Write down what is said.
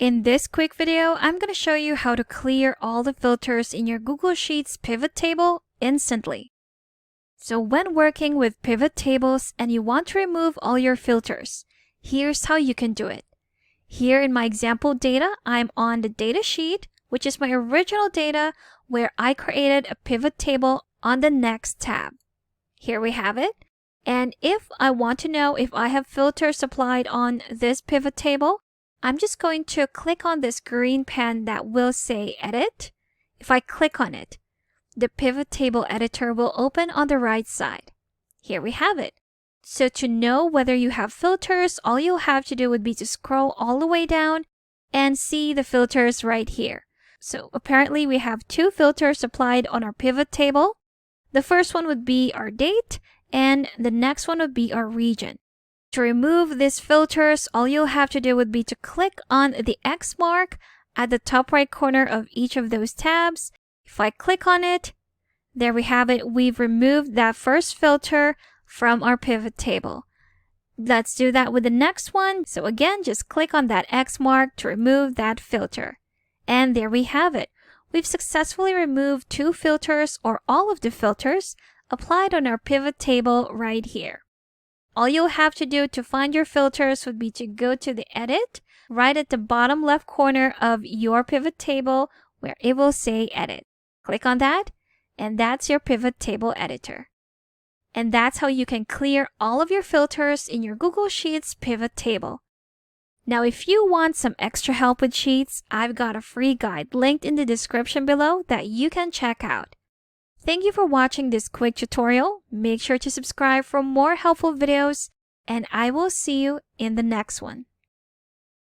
In this quick video, I'm going to show you how to clear all the filters in your Google Sheets pivot table instantly. So when working with pivot tables and you want to remove all your filters, here's how you can do it. Here in my example data, I'm on the data sheet, which is my original data where I created a pivot table on the next tab. Here we have it. And if I want to know if I have filters applied on this pivot table, I'm just going to click on this green pen that will say Edit. If I click on it, the pivot table editor will open on the right side. Here we have it. So to know whether you have filters, all you'll have to do would be to scroll all the way down and see the filters right here. So apparently we have two filters applied on our pivot table. The first one would be our date, and the next one would be our region. To remove these filters, all you'll have to do would be to click on the X mark at the top right corner of each of those tabs. If I click on it, there we have it. We've removed that first filter from our pivot table. Let's do that with the next one. So again, just click on that X mark to remove that filter. And there we have it. We've successfully removed two filters or all of the filters applied on our pivot table right here. All you'll have to do to find your filters would be to go to the Edit right at the bottom left corner of your pivot table where it will say Edit. Click on that, and that's your pivot table editor. And that's how you can clear all of your filters in your Google Sheets pivot table. Now, if you want some extra help with Sheets, I've got a free guide linked in the description below that you can check out. Thank you for watching this quick tutorial. Make sure to subscribe for more helpful videos, and I will see you in the next one.